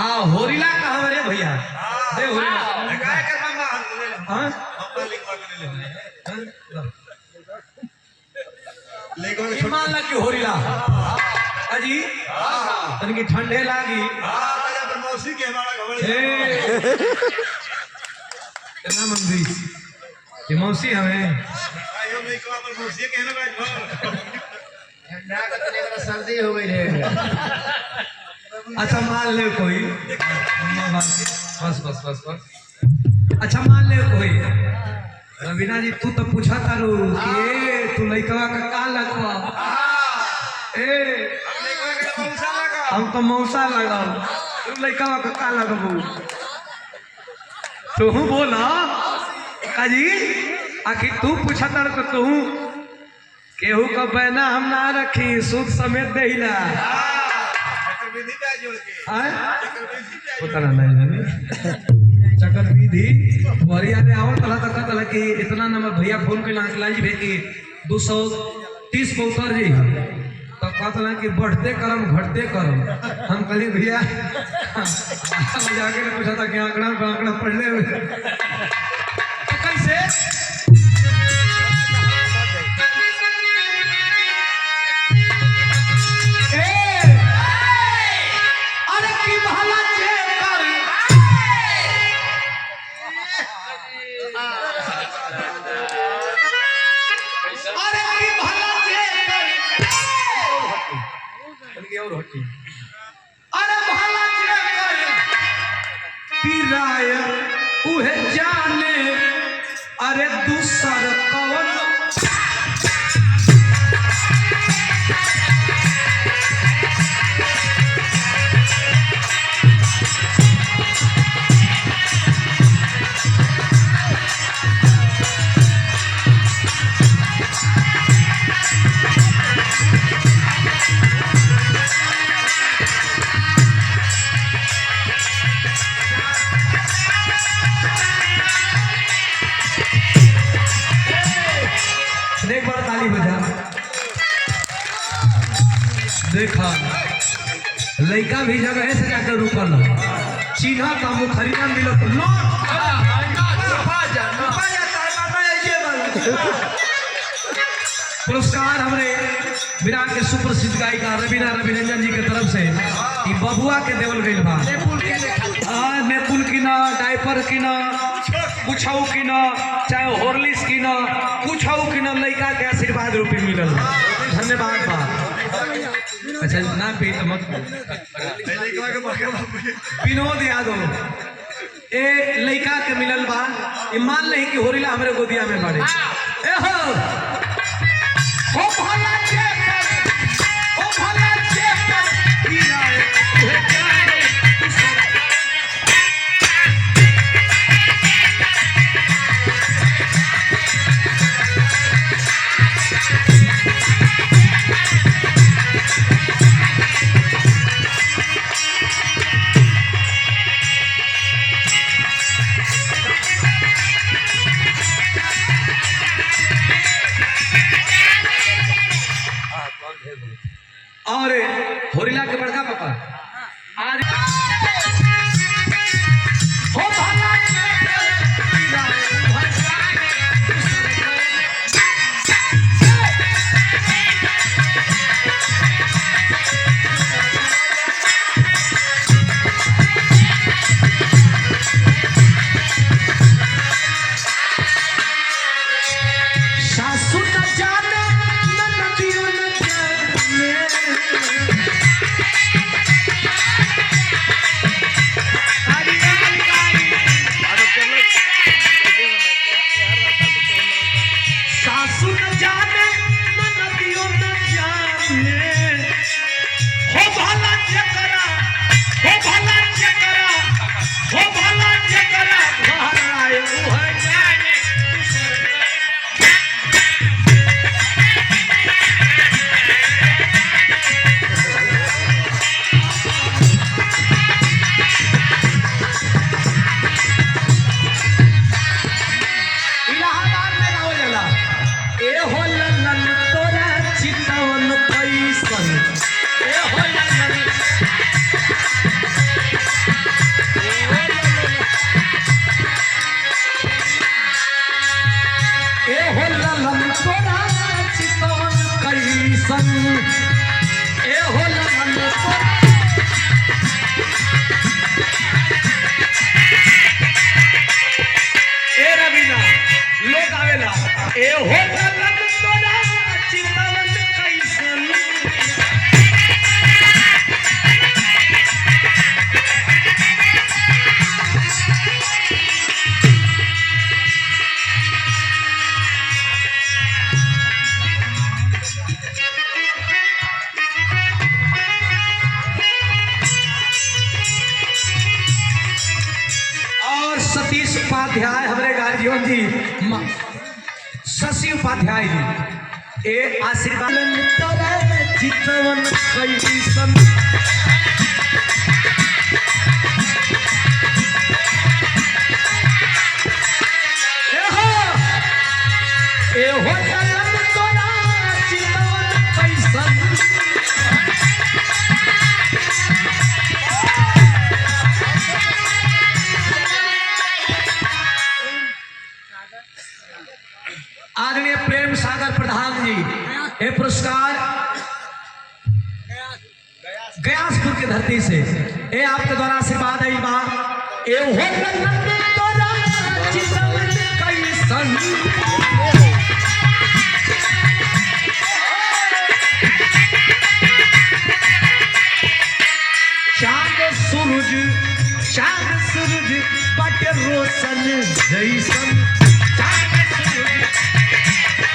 होरिला कहां रे भैया दे होरिला काय कर मामा हां मामा लिखवा के ले लेको मान ला कि होरिला अजी तनकी ठंडे लागी राजा पर मौसी के हमारा घबड़ कितना मंदी ये मौसी हमें आयो नहीं को पर मौसी के ना भाई ठंडा का तने का सर्दी हो गई रे। अच्छा मान ले कोई बस बस बस बस अच्छा मान ले कोई रवीना जी तू तो पूछा तारू कि ए तू लइकवा का लगवा ए हम तो मौसा लगाओ तू लइकवा का लगबू तू बोला काजी आखिर तू पूछा तारू तो तू केहू का बहना हम ना रखी सूद समेत देहिला विधि पे जोड़ के पता नहीं जानी चक्कर विधि वरिया ने आओ तला तक तला कि इतना नंबर भैया फोन के लांच भे कि 230 पे उतर जी तो कहता कि बढ़ते करम घटते करम हम कहली भैया जाके पूछा था कि आंकड़ा पढ़ ले तो कैसे अरे भला पीराय उहे जाने अरे दूसर कौन देख बड़ा ताली बजा देखा लड़का भी जगह से जाकर रुकल चिन्हा का मुखरिया मिलो पुरस्कार हमारे विराट के सुप्रसिद्ध गायिका रवीना रविरंजन जी के तरफ से ई बबुआ के देवल गइल बा नेपुल की ना डायपर की ना कुछाऊ की ना चाहे हॉर्लिक्स की ना कुछाऊ की ना लड़का के आशीर्वाद रूपी मिलल धन्यवाद बा अच्छा ना पी तो मत विनोद यादव ए लड़का के मिलल बा ये मान नहीं कि होरिला हमरे गोदिया में बाड़े ए हो भला के ओ भला के पीराए उहे जाने और होरिला के बड़का पापा अरे हो भला सासु न जाने ननदियों न जाने उपाध्याय हमारे गार्जियन जी शशि उपाध्याय जी ए आशीर्वाद चितवन कैसन ए हो चलन तोरा चितवन कैसन आदरणीय प्रेम सागर प्रधान जी ये पुरस्कार गयासपुर की धरती से ये आपके द्वारा आशीर्वाद है बा ए हो तोरा चितवन कैसन चांद सूरज बट रोशन जैसन चांद सूरज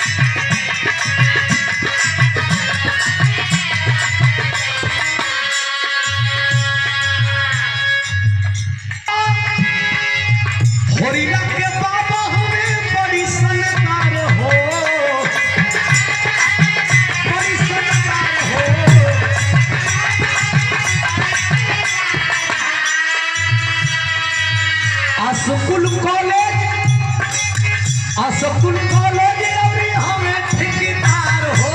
होरिया के बाबा हमें बड़ी सनकार हो बड़ी सनकार हो स्कूल कॉलेज अभी हमें ठेकेदार हो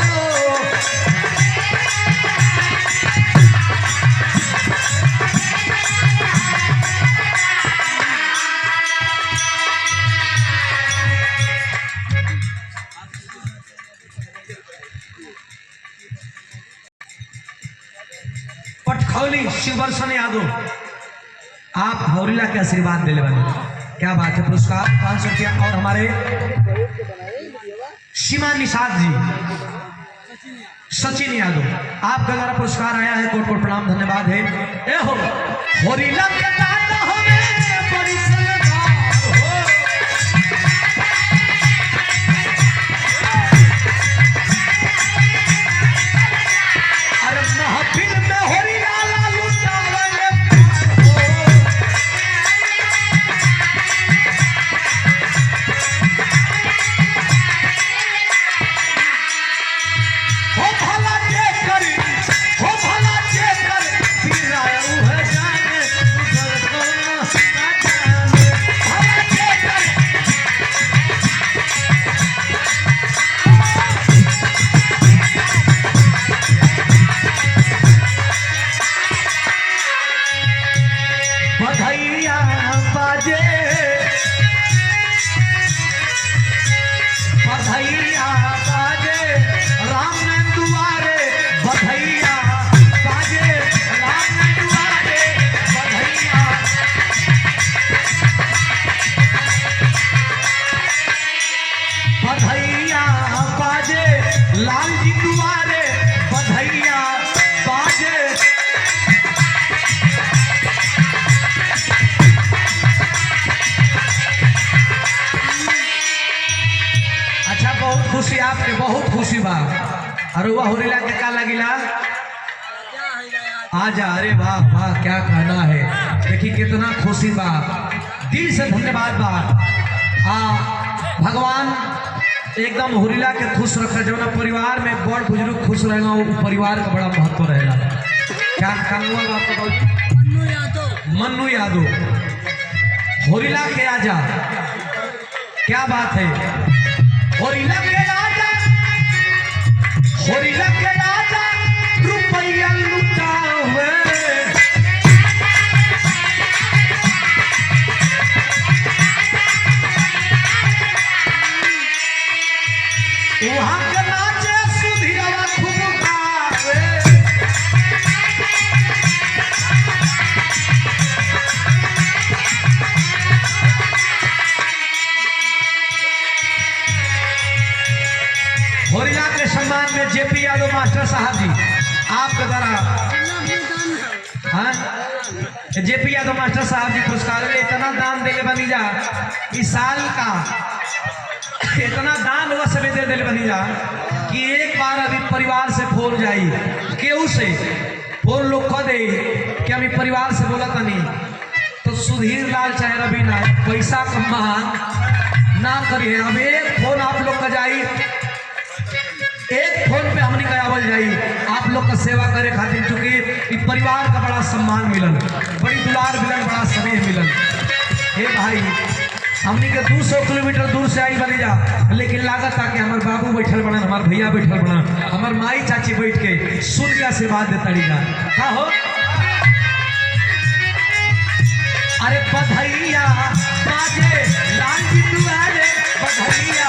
पटखौली शिववर्षण यादव आप हौरीला के आशीर्वाद दिले बने क्या बात है पुरस्कार 500 रुपया और हमारे सीमा निषाद जी सचिन यादव आपका द्वारा पुरस्कार आया है कोट कोट प्रणाम धन्यवाद है ए हो हौरीला के दाता हमें बड़ी सनकार हो अरे महफिल में हौरीला लुटावे बधैया बाजे राम ने दुआरे बधैया बाजे राम ने दुआरे बधैया बाजे लाल जी दुआरे बधैया बाजे अच्छा बहुत खुशी आपके बहुत खुशी बा और वह होरिला के का लगिला आजा अरे वाह वाह क्या कहना है देखिए कितना खुशी बा दिल से धन्यवाद बा भगवान एकदम होरिला के खुश रखे जो ना परिवार में बड़ बुजुर्ग खुश रहेगा वो परिवार का बड़ा महत्व रहेगा क्या कहना हुआ आपको मन्नू यादव होरिला के आजा क्या बात है होरिला के राजा रुपया लुटावे वहाँ के नाचे सुधिया खूब गावे होरिला के सम्मान में जेपी यादव मास्टर साहब जी आपके द्वारा हाँ जेपी यादव मास्टर साहब जी पुरस्कार में इतना दान देले बनी जा इस साल का इतना दान हुआ समय दे दिल बनी जा कि एक बार अभी परिवार से फोन जाई केहू से फोन लोग कह दे कि हम परिवार से बोला था नहीं तो सुधीर लाल चाहे रवीना पैसा का मांग ना करिए। अब एक फोन आप लोग का जाई, एक फोन पे हमनी का आवल जाई आप लोग का सेवा करे खातिर, चूंकि इ परिवार का बड़ा सम्मान मिलन, बड़ी दुलार मिलन, बड़ा स्नेह मिलन। हे भाई हमनी के 200 किलोमीटर दूर से आई बनी जा, लेकिन लागत आ कि हमार बाबू बैठल बना, हमार भैया बैठल बना, हमार माई चाची बैठ के सुन के आशीर्वाद देता जा। का हो अरे बधैया बाजे लाल जी दुआरे बधैया